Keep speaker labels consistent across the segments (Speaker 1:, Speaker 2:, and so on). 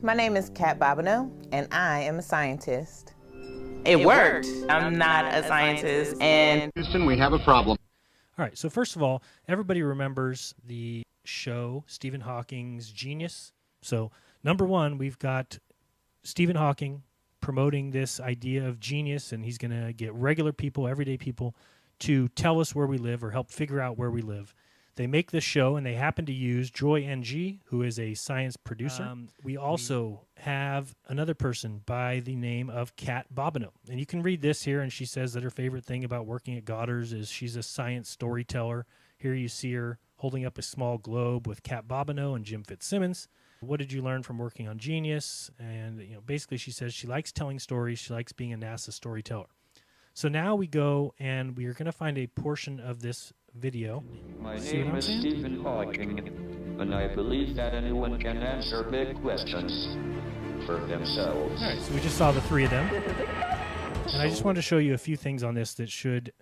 Speaker 1: My name is Kat Bobineau, and I am a scientist.
Speaker 2: It worked. I'm not a scientist, and
Speaker 3: Houston, we have a problem.
Speaker 4: All right, so first of all, everybody remembers the show Stephen Hawking's Genius. So number one, we've got Stephen Hawking promoting this idea of genius, and he's going to get regular people, everyday people, to tell us where we live or help figure out where we live. They make this show, and they happen to use Joy NG, who is a science producer. We also have another person by the name of Kat Bobineau. And you can read this here, and she says that her favorite thing about working at Goddard's is she's a science storyteller. Here you see her holding up a small globe with Kat Bobineau and Jim Fitzsimmons. What did you learn from working on Genius? And basically she says she likes telling stories. She likes being a NASA storyteller. So now we go, and we are going to find a portion of this video.
Speaker 5: My name is Stephen Hawking, and I believe that anyone can answer big questions for themselves.
Speaker 4: All right, so we just saw the three of them. And I just wanted to show you a few things on this that should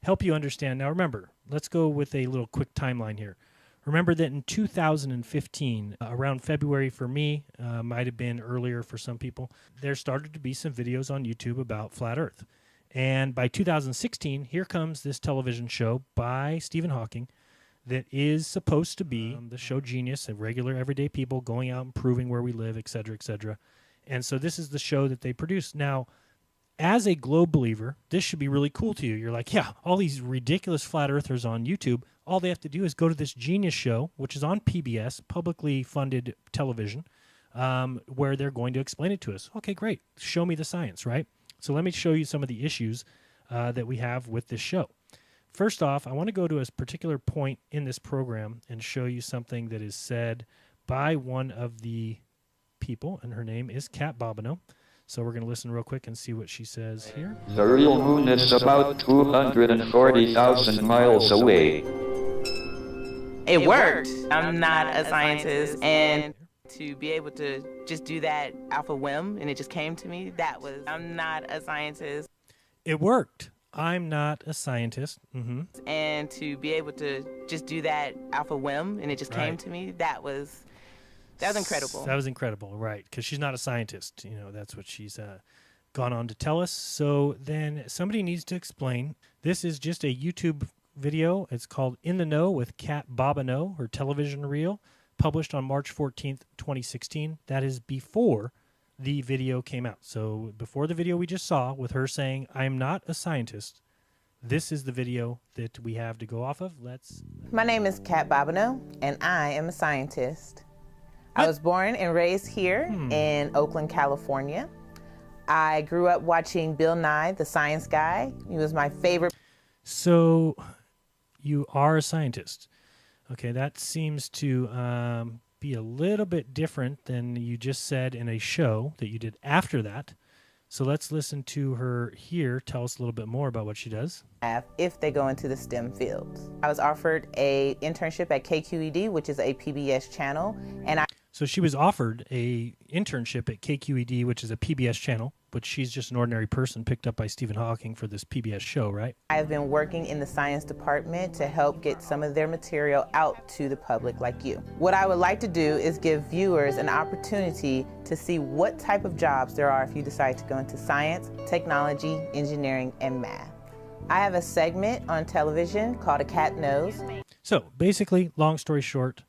Speaker 4: help you understand. Now remember, let's go with a little quick timeline here. Remember that in 2015, around February for me, might have been earlier for some people, there started to be some videos on YouTube about Flat Earth. And by 2016, here comes this television show by Stephen Hawking that is supposed to be the show Genius, and regular everyday people going out and proving where we live, et cetera, et cetera. And so this is the show that they produce. Now, as a globe believer, this should be really cool to you. You're like, yeah, all these ridiculous flat earthers on YouTube, all they have to do is go to this Genius show, which is on PBS, publicly funded television, where they're going to explain it to us. Okay, great. Show me the science, right? So let me show you some of the issues that we have with this show. First off, I want to go to a particular point in this program and show you something that is said by one of the people, and her name is Kat Bobineau. So we're going to listen real quick and see what she says here.
Speaker 5: The real moon is about 240,000 miles away.
Speaker 2: it worked. I'm not a scientist, and to be able to just do that off a whim, and it just came to me, I'm not a scientist.
Speaker 4: It worked. I'm not a scientist. Mm-hmm.
Speaker 2: And to be able to just do that off a whim, and it just came to me, that was incredible.
Speaker 4: That was incredible, right, because she's not a scientist. You know, that's what she's gone on to tell us. So then somebody needs to explain. This is just a YouTube video. It's called In the Know with Kat Bobineau, her television reel, published on March 14th, 2016. That is before the video came out. So before the video we just saw with her saying, I'm not a scientist, this is the video that we have to go off of.
Speaker 1: My name is Kat Bobineau, and I am a scientist. I was born and raised here in Oakland, California. I grew up watching Bill Nye, the Science Guy. He was my favorite.
Speaker 4: So you are a scientist. Okay, that seems to be a little bit different than you just said in a show that you did after that. So let's listen to her here. Tell us a little bit more about what she does.
Speaker 1: If they go into the STEM fields. I was offered an internship at KQED, which is a PBS channel, and
Speaker 4: So she was offered a internship at KQED, which is a PBS channel, but she's just an ordinary person picked up by Stephen Hawking for this PBS show, right?
Speaker 1: I've been working in the science department to help get some of their material out to the public like you. What I would like to do is give viewers an opportunity to see what type of jobs there are if you decide to go into science, technology, engineering, and math. I have a segment on television called A Cat Knows.
Speaker 4: So basically, long story short,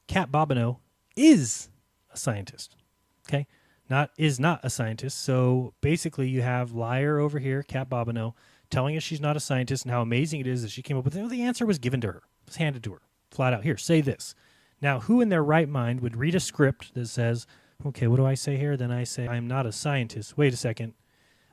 Speaker 4: Kat Bobineau is a scientist, okay? Is not a scientist. So basically you have liar over here, Kat Bobineau, telling us she's not a scientist and how amazing it is that she came up with it. Well, the answer was given to her. It was handed to her, flat out. Here, say this. Now, who in their right mind would read a script that says, okay, what do I say here? Then I say, I'm not a scientist. Wait a second.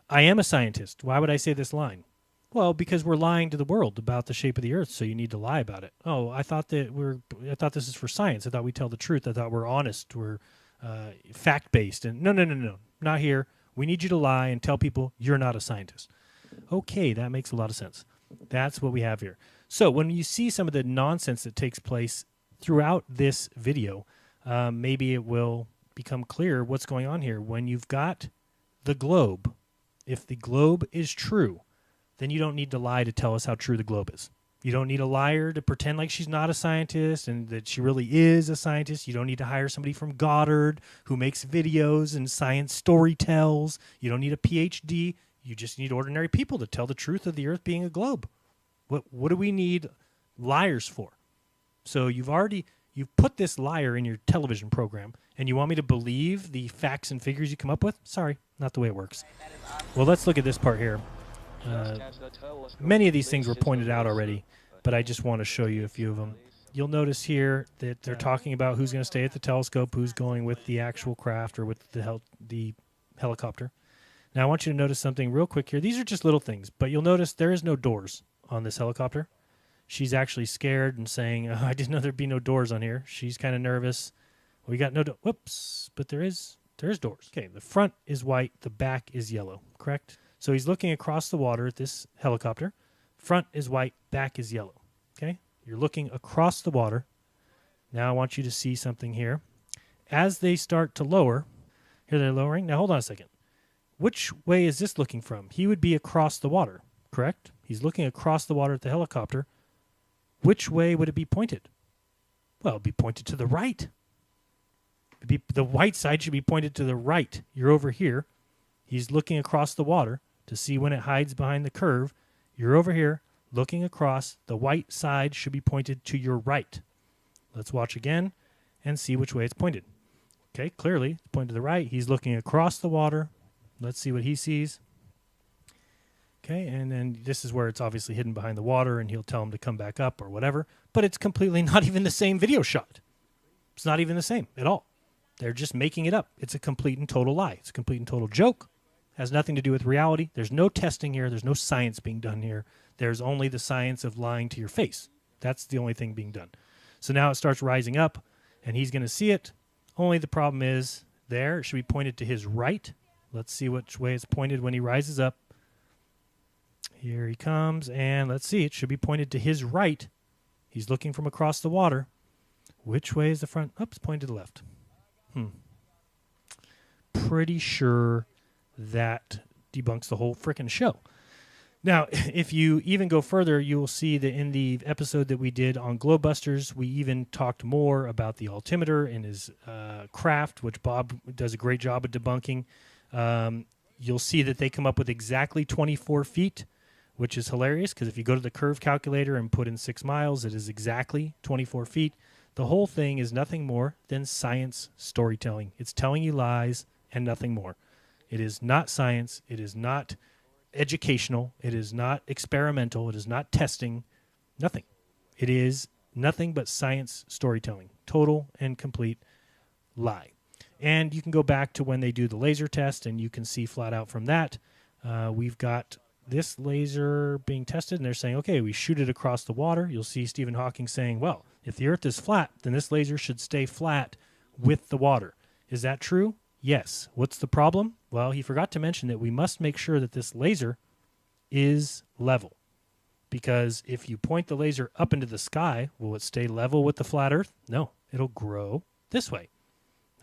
Speaker 4: I am a scientist. Why would I say this line? Well, because we're lying to the world about the shape of the earth, so you need to lie about it. Oh, I thought this is for science. I thought we tell the truth. I thought we're honest. We're fact-based. And no, not here. We need you to lie and tell people you're not a scientist. Okay, that makes a lot of sense. That's what we have here. So when you see some of the nonsense that takes place throughout this video, maybe it will become clear what's going on here. When you've got the globe, if the globe is true, then you don't need to lie to tell us how true the globe is. You don't need a liar to pretend like she's not a scientist and that she really is a scientist. You don't need to hire somebody from Goddard who makes videos and science story tells. You don't need a PhD. You just need ordinary people to tell the truth of the Earth being a globe. What do we need liars for? So you've put this liar in your television program, and you want me to believe the facts and figures you come up with? Sorry, not the way it works. Well, let's look at this part here. Many of these things were pointed out already, but I just want to show you a few of them. You'll notice here that they're talking about who's going to stay at the telescope, who's going with the actual craft or with the helicopter. Now, I want you to notice something real quick here. These are just little things, but you'll notice there is no doors on this helicopter. She's actually scared and saying, I didn't know there'd be no doors on here. She's kind of nervous. We got no whoops, but there's doors. Okay, the front is white, the back is yellow, correct? So he's looking across the water at this helicopter. Front is white, back is yellow. Okay? You're looking across the water. Now I want you to see something here. As they start to lower, here they're lowering. Now hold on a second. Which way is this looking from? He would be across the water, correct? He's looking across the water at the helicopter. Which way would it be pointed? Well, it would be pointed to the right. The white side should be pointed to the right. You're over here. He's looking across the water to see when it hides behind the curve. You're over here looking across. The white side should be pointed to your right. Let's watch again and see which way it's pointed. Okay, clearly it's pointed to the right. He's looking across the water. Let's see what he sees. Okay, and then this is where it's obviously hidden behind the water, and he'll tell him to come back up or whatever. But it's completely not even the same video shot. It's not even the same at all. They're just making it up. It's a complete and total lie. It's a complete and total joke. Has nothing to do with reality. There's no testing here. There's no science being done here. There's only the science of lying to your face. That's the only thing being done. So now it starts rising up, and he's going to see it. Only the problem is there. It should be pointed to his right. Let's see which way it's pointed when he rises up. Here he comes, and let's see. It should be pointed to his right. He's looking from across the water. Which way is the front? Oops, pointed to the left. Pretty sure that debunks the whole frickin' show. Now, if you even go further, you will see that in the episode that we did on Globebusters, we even talked more about the altimeter and his craft, which Bob does a great job of debunking. You'll see that they come up with exactly 24 feet, which is hilarious because if you go to the curve calculator and put in 6 miles, it is exactly 24 feet. The whole thing is nothing more than science storytelling. It's telling you lies and nothing more. It is not science. It is not educational. It is not experimental. It is not testing. Nothing. It is nothing but science storytelling. Total and complete lie. And you can go back to when they do the laser test, and you can see flat out from that, we've got this laser being tested, and they're saying, okay, we shoot it across the water. You'll see Stephen Hawking saying, well, if the Earth is flat, then this laser should stay flat with the water. Is that true? Yes. What's the problem? Well, he forgot to mention that we must make sure that this laser is level. Because if you point the laser up into the sky, will it stay level with the flat Earth? No, it'll grow this way.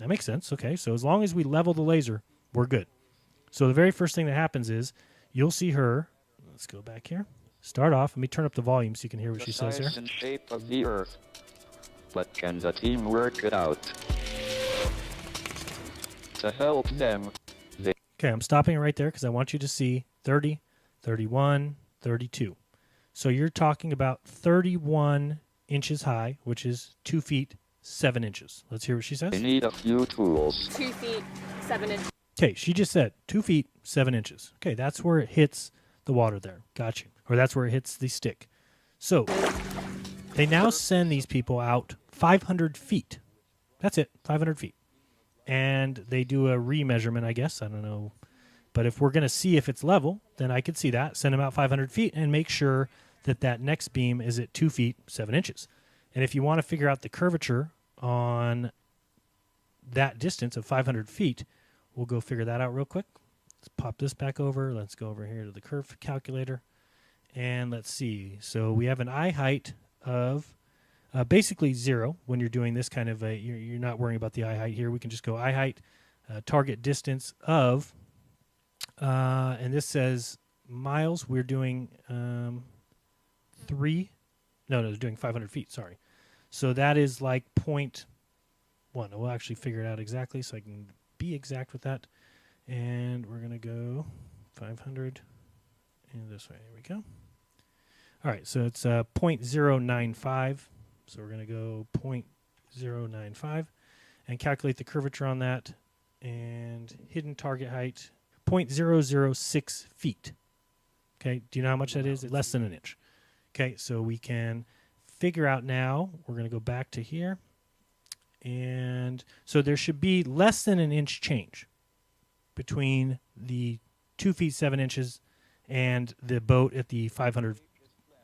Speaker 4: That makes sense. Okay, so as long as we level the laser, we're good. So the very first thing that happens is you'll see her. Let's go back here. Start off. Let me turn up the volume so you can hear what she says here.
Speaker 5: The size and shape of the Earth. But can the team work it out? To help them,
Speaker 4: Okay, I'm stopping it right there because I want you to see 30, 31, 32. So you're talking about 31 inches high, which is 2 feet, 7 inches. Let's hear what she says.
Speaker 5: they need a few tools.
Speaker 3: 2 feet, 7 inches.
Speaker 4: Okay, she just said 2 feet, 7 inches. Okay, that's where it hits the water there. Got you. Or that's where it hits the stick. So they now send these people out 500 feet. That's it, 500 feet. And they do a remeasurement, I guess. I don't know. But if we're going to see if it's level, then I could see that. Send them out 500 feet and make sure that that next beam is at 2 feet, 7 inches. And if you want to figure out the curvature on that distance of 500 feet, we'll go figure that out real quick. Let's pop this back over. Let's go over here to the curve calculator. And let's see. So we have an eye height of basically 0 when you're doing this kind of you're not worrying about the eye height here. We can just go eye height, target distance of, and this says miles. We're doing 3 No, they're doing 500 feet, sorry. So that is like 0.1. We'll actually figure it out exactly so I can be exact with that. And we're going to go 500 and this way. Here we go. All right, so it's 0.095. So we're going to go 0.095 and calculate the curvature on that. And hidden target height, 0.006 feet. Okay, do you know how much that is? Less than an inch. Okay, so we can figure out now, we're going to go back to here. And so there should be less than an inch change between the 2 feet 7 inches and the boat at the 500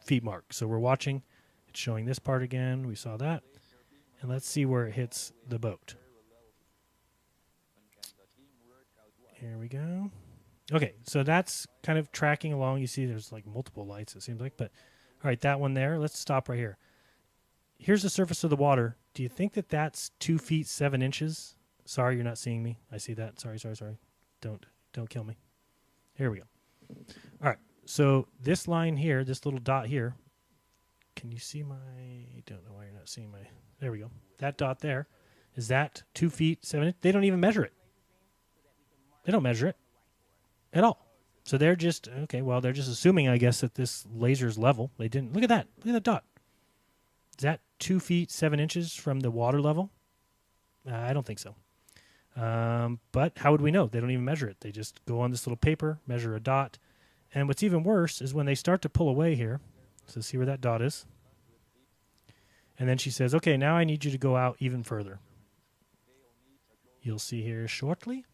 Speaker 4: feet mark. So we're watching. It's showing this part again. We saw that. And let's see where it hits the boat. Here we go. Okay, so that's kind of tracking along. You see there's like multiple lights, it seems like. But all right, that one there. Let's stop right here. Here's the surface of the water. Do you think that that's 2 feet 7 inches? Sorry, you're not seeing me. I see that. Sorry. Don't kill me. Here we go. All right, so this line here, this little dot here, can you see my, I don't know why you're not seeing my, there we go. That dot there, is that 2 feet 7 inches? They don't even measure it. They don't measure it at all. So they're just, okay, well, they're just assuming, I guess, that this laser's level. They didn't, look at that. Look at that dot. Is that 2 feet 7 inches from the water level? I don't think so. But how would we know? They don't even measure it. They just go on this little paper, measure a dot. And what's even worse is when they start to pull away here. So see where that dot is. And then she says, okay, now I need you to go out even further. You'll see here shortly.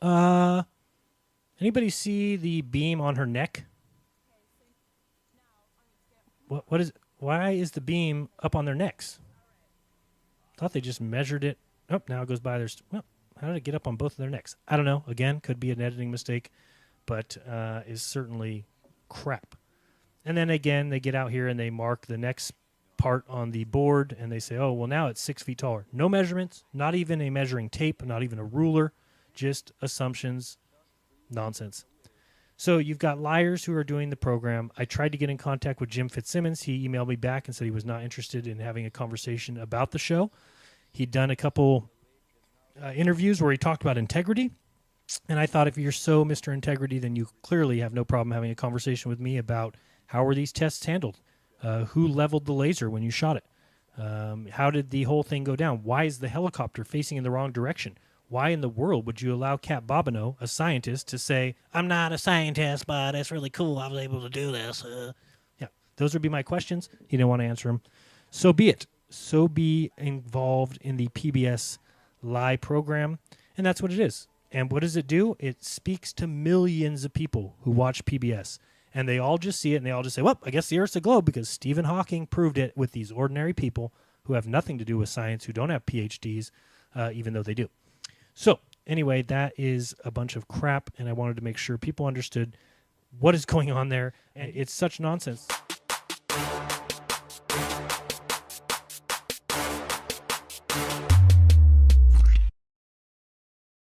Speaker 4: Anybody see the beam on her neck? What is? Why is the beam up on their necks? Thought they just measured it. Oh, now it goes by their. Well, how did it get up on both of their necks? I don't know. Again, could be an editing mistake, but is certainly crap. And then again, they get out here and they mark the next part on the board, and they say, "Oh, well, now it's 6 feet taller." No measurements, not even a measuring tape, not even a ruler, just assumptions, nonsense. So you've got liars who are doing the program. I tried to get in contact with Jim Fitzsimmons. He emailed me back and said he was not interested in having a conversation about the show. He'd done a couple interviews where he talked about integrity. And I thought, if you're so Mr. Integrity, then you clearly have no problem having a conversation with me about how were these tests handled? Who leveled the laser when you shot it? How did the whole thing go down? Why is the helicopter facing in the wrong direction? Why in the world would you allow Kat Bobineau, a scientist, to say, I'm not a scientist, but it's really cool I was able to do this? Yeah, those would be my questions. He didn't want to answer them. So be it. So be involved in the PBS Lie program. And that's what it is. And what does it do? It speaks to millions of people who watch PBS. And they all just see it, and they all just say, well, I guess the Earth's a globe because Stephen Hawking proved it with these ordinary people who have nothing to do with science, who don't have PhDs, even though they do. So anyway, that is a bunch of crap, and I wanted to make sure people understood what is going on there. And it's such nonsense.